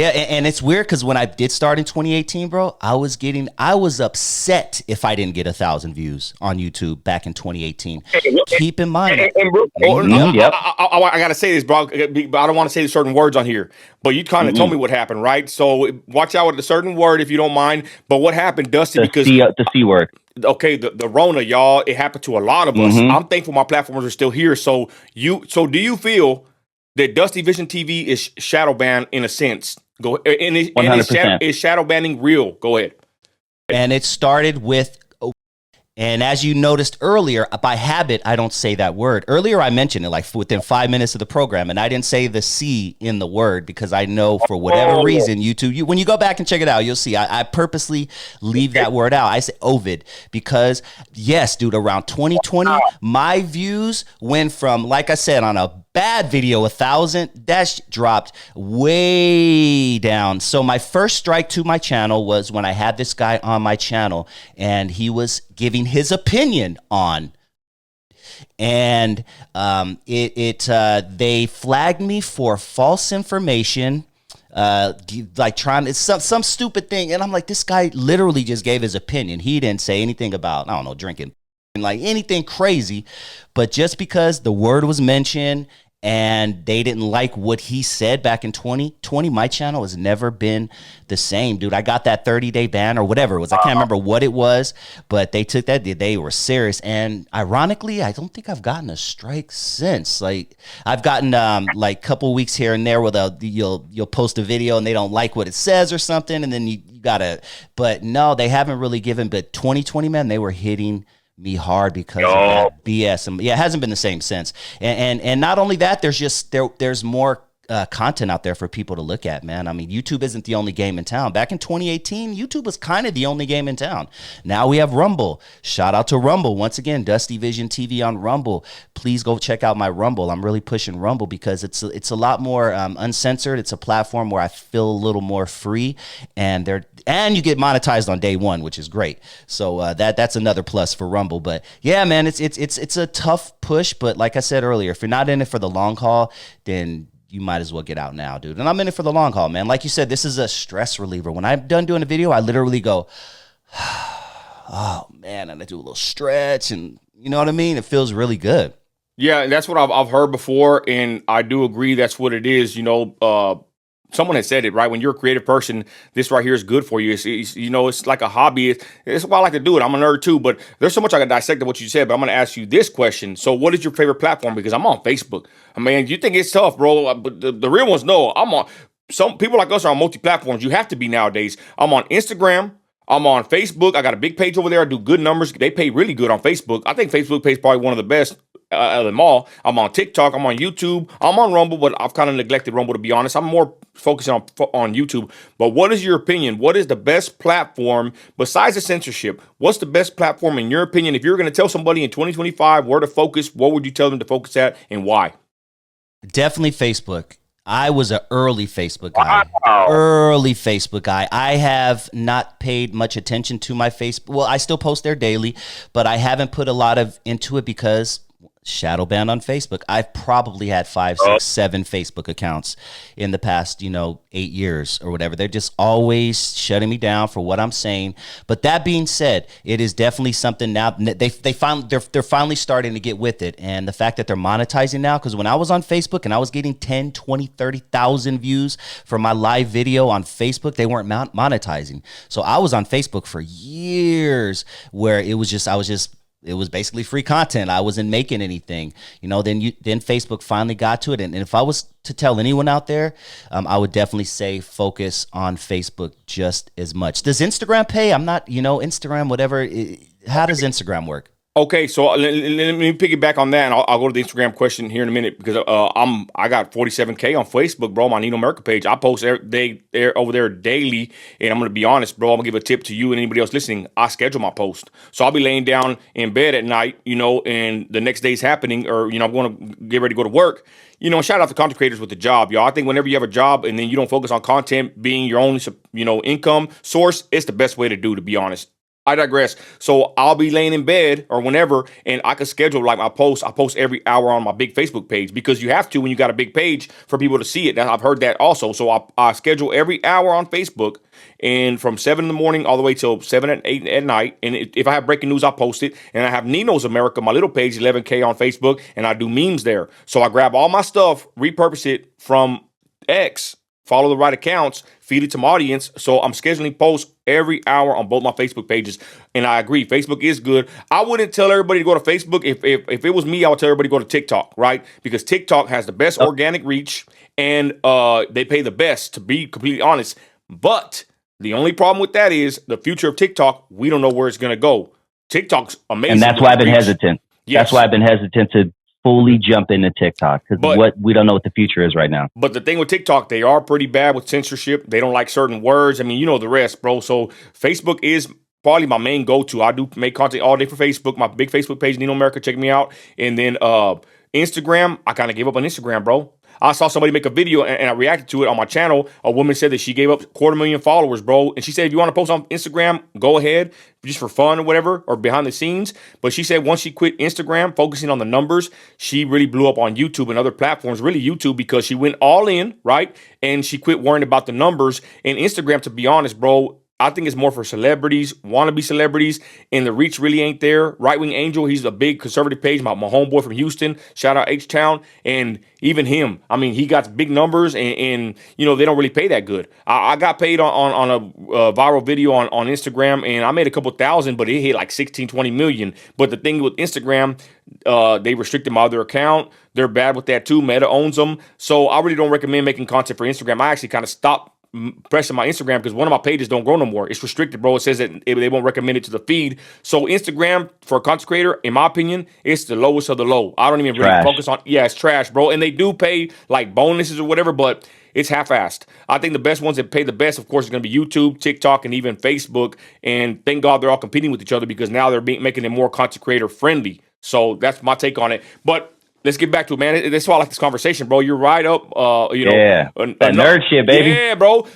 Yeah, and it's weird because when I did start in 2018, bro, I was upset if I didn't get 1,000 views on YouTube back in 2018. Keep in mind, Bro, yep. Yep. I gotta say this, bro. But I don't want to say certain words on here. But you kind of told me what happened, right? So watch out with a certain word if you don't mind. But what happened, Dusty? Because The C word. okay, the Rona, y'all, it happened to a lot of us. I'm thankful my platforms are still here. So do you feel that Dusty Vision TV is shadow banned in a sense? Go and 100%. is shadow banning real? Go ahead. And it started with, and as you noticed earlier, by habit, I don't say that word. Earlier, I mentioned it like within 5 minutes of the program, and I didn't say the C in the word because I know for whatever reason, YouTube, when you go back and check it out, you'll see I purposely leave that word out. I say Ovid because, yes, dude, around 2020, my views went from, like I said, on a bad video, 1,000, that dropped way down. So my first strike to my channel was when I had this guy on my channel and he was giving his opinion on, and they flagged me for false information, like trying it's some stupid thing, and I'm like, this guy literally just gave his opinion. He didn't say anything about, I don't know, drinking, like anything crazy, but just because the word was mentioned and they didn't like what he said back in 2020, my channel has never been the same, dude. I got that 30-day ban or whatever it was. I can't remember what it was, but they took that. They were serious. And ironically, I don't think I've gotten a strike since. Like, I've gotten like couple weeks here and there where you'll post a video and they don't like what it says or something, and then you gotta. But no, they haven't really given. But 2020, man, they were hitting me hard because of that BS. And yeah, it hasn't been the same since. And not only that, there's more content out there for people to look at, man. I mean, YouTube isn't the only game in town. Back in 2018, YouTube was kind of the only game in town. Now we have Rumble. Shout out to Rumble. Once again, Dusty Vision TV on Rumble. Please go check out my Rumble. I'm really pushing Rumble because it's a lot more uncensored. It's a platform where I feel a little more free, and you get monetized on day one, which is great. So that's another plus for Rumble. But yeah, man, it's a tough push. But like I said earlier, if you're not in it for the long haul, then you might as well get out now, dude. And I'm in it for the long haul, man. Like you said, this is a stress reliever. When I'm done doing a video, I literally go, oh man, and I do a little stretch, and you know what I mean? It feels really good. Yeah, and that's what I've heard before, and I do agree that's what it is. You know, someone has said it, right? When you're a creative person, this right here is good for you. It's you know, it's like a hobby. It's why I like to do it. I'm a nerd too, but there's so much I can dissect of what you said. But I'm going to ask you this question. So what is your favorite platform? Because I'm on Facebook. I mean, you think it's tough, bro, but the real ones know. I'm on, some people like us are on multi-platforms. You have to be nowadays. I'm on Instagram. I'm on Facebook. I got a big page over there. I do good numbers. They pay really good on Facebook. I think Facebook pays probably one of the best of them all. I'm on TikTok. I'm on YouTube. I'm on Rumble, but I've kind of neglected Rumble, to be honest. I'm more focusing on YouTube. But what is your opinion? What is the best platform besides the censorship? What's the best platform in your opinion? If you're going to tell somebody in 2025 where to focus, what would you tell them to focus at and why? Definitely Facebook. I was an early Facebook guy. Wow. Early Facebook guy. I have not paid much attention to my Facebook. Well, I still post there daily, but I haven't put a lot into it because shadow banned on Facebook. I've probably had 5, 6, 7 Facebook accounts in the past, 8 years or whatever. They're just always shutting me down for what I'm saying. But that being said, it is definitely something now. They're finally starting to get with it. And the fact that they're monetizing now, because when I was on Facebook and I was getting 10, 20, 30,000 views for my live video on Facebook, they weren't monetizing. So I was on Facebook for years where it was basically free content. I wasn't making anything, then Facebook finally got to it. And if I was to tell anyone out there, I would definitely say focus on Facebook just as much. Does Instagram pay? I'm not, Instagram, whatever. How does Instagram work? Okay, so let me piggyback on that, and I'll go to the Instagram question here in a minute because I got 47K on Facebook, bro. My Nino America page, I post over there daily, and I'm gonna be honest, bro. I'm gonna give a tip to you and anybody else listening. I schedule my post, so I'll be laying down in bed at night, and the next day's happening, or I'm gonna get ready to go to work. Shout out to content creators with the job, y'all. I think whenever you have a job and then you don't focus on content being your only, income source, it's the best way to do, to be honest. I digress. So I'll be laying in bed or whenever, and I can schedule like my posts. I post every hour on my big Facebook page because you have to when you got a big page for people to see it. Now, I've heard that also. So I schedule every hour on Facebook, and from 7 in the morning all the way till 7 and 8 at night. And if I have breaking news, I post it. And I have Nino's America, my little page, 11K on Facebook, and I do memes there. So I grab all my stuff, repurpose it from X, follow the right accounts, feed it to my audience. So I'm scheduling posts every hour on both my Facebook pages. And I agree, Facebook is good. I wouldn't tell everybody to go to Facebook. If it was me, I would tell everybody to go to TikTok, right? Because TikTok has the best organic reach, and they pay the best, to be completely honest. But the only problem with that is the future of TikTok, we don't know where it's going to go. TikTok's amazing. And that's why I've been hesitant. Yes. That's why I've been hesitant to fully jump into TikTok, because we don't know what the future is right now. But the thing with TikTok, they are pretty bad with censorship. They don't like certain words. I mean, you know the rest, bro. So Facebook is probably my main go-to. I do make content all day for Facebook. My big Facebook page, Nino America, check me out. And then Instagram, I kind of gave up on Instagram, bro. I saw somebody make a video and I reacted to it on my channel. A woman said that she gave up 250,000 followers, bro. And she said, if you want to post on Instagram, go ahead, just for fun or whatever, or behind the scenes. But she said once she quit Instagram, focusing on the numbers, she really blew up on YouTube and other platforms, really YouTube, because she went all in, right? And she quit worrying about the numbers. And Instagram, to be honest, bro, I think it's more for celebrities, wannabe celebrities, and the reach really ain't there. Right Wing Angel, he's a big conservative page, my homeboy from Houston. Shout out H-Town. And even him, I mean, he got big numbers, and you know, they don't really pay that good. I got paid on a viral video on Instagram, and I made a couple thousand, but it hit like 16, 20 million. But the thing with Instagram, they restricted my other account. They're bad with that too. Meta owns them. So I really don't recommend making content for Instagram. I actually kind of stopped pressing my Instagram because one of my pages don't grow no more. It's restricted, bro. It says that they won't recommend it to the feed. So Instagram, for a content creator, in my opinion, it's the lowest of the low. I don't even really focus on, it's trash, bro. And they do pay like bonuses or whatever, but it's half-assed. I think the best ones that pay the best, of course, is going to be YouTube, TikTok, and even Facebook. And thank God they're all competing with each other because now they're making it more content creator friendly. So that's my take on it. But let's get back to it, man. That's why I like this conversation, bro. You're right up, a nerd shit, baby. Yeah, bro.